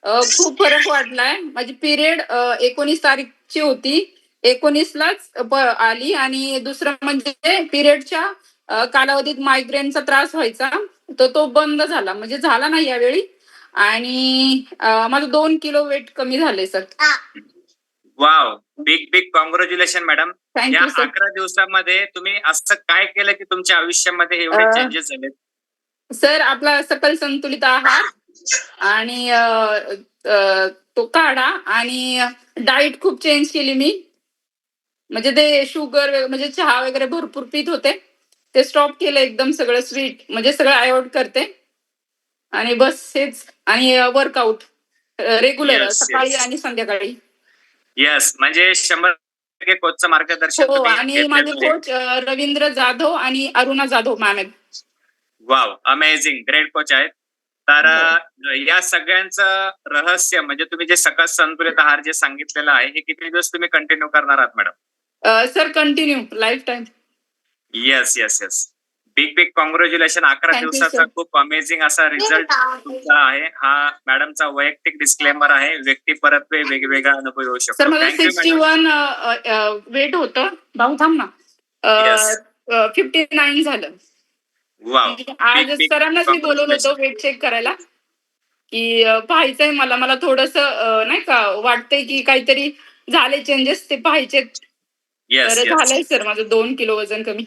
खूप फरक वाटलाय. माझी पिरियड 19 तारीखची होती. 19लाच आली आणि दुसरं म्हणजे पिरियडच्या कालावधीत मायग्रेनचा त्रास व्हायचा. तर तो बंद झाला. म्हणजे झाला नाही यावेळी आणि माझं 2 किलो वेट कमी झालंय sir. Wow! Big big congratulation madam. या थँक यू सर. 11 दिवसामध्ये तुम्ही असं काय केलं की तुमच्या आयुष्यामध्ये एवढे चेंजेस झालेत? सर आपला सकल संतुलित आहार आणि तो काढा आणि डाएट खूप चेंज केली मी. म्हणजे ते शुगर म्हणजे चहा वगैरे भरपूर पीत होते. ते स्टॉप केलं एकदम सगळं स्वीट म्हणजे सगळं अवॉइड करते. आणि बस हेच आणि वर्कआउट रेग्युलर येस, सकाळी येस. आणि संध्याकाळी. येस, म्हणजे 100% कोचचं मार्गदर्शन हो तुम्ही आणि माझे घेतलेलं आहे. कोच रवींद्र जाधव आणि अरुणा जाधव मॅम आहेत. वाव! अमेझिंग! ग्रेट कोच आहेत. तर हो. या सगळ्यांचं रहस्य म्हणजे तुम्ही जे सकस संतुलित आहार जे सांगितलेलं आहे, हे किती दिवस तुम्ही कंटिन्यू करणार आहात madam? Sir continue life time. Yes, yes, yes. Big big congratulation. 11 thank you दिवसाचा सर. खूप अमेझिंग असा रिझल्ट तुमचा आहे. हा मॅडमचा वैयक्तिक डिस्क्लेमर आहे. व्यक्ती परत्वे वेगवेगळा अनुभव येऊ सर शकतो. माझं थँक्यू मॅडम. 61 वेट होतं. भाऊ थांब ना. येस. 59 झालं. वाव! आज बिग बिग सरांनाच मी बोलवलं होतं कॉंग्रॅच्युलेशन. वेट चेक करायला, की पाहायचंय मला थोडंसं नाही का वाटतंय की काहीतरी झाले चेंजेस ते पाहायचेत. येस, तर येस. झालंय सर माझं 2 किलो वजन कमी.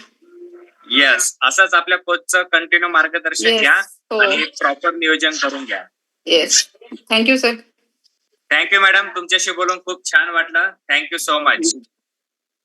येस. असंच आपल्या कोचचं कंटिन्यू मार्गदर्शन घ्या येस. हो. आणि प्रॉपर नियोजन करून घ्या. Yes. Thank you sir. Thank you madam. तुमच्याशी बोलून खूप छान वाटलं. Thank you so much.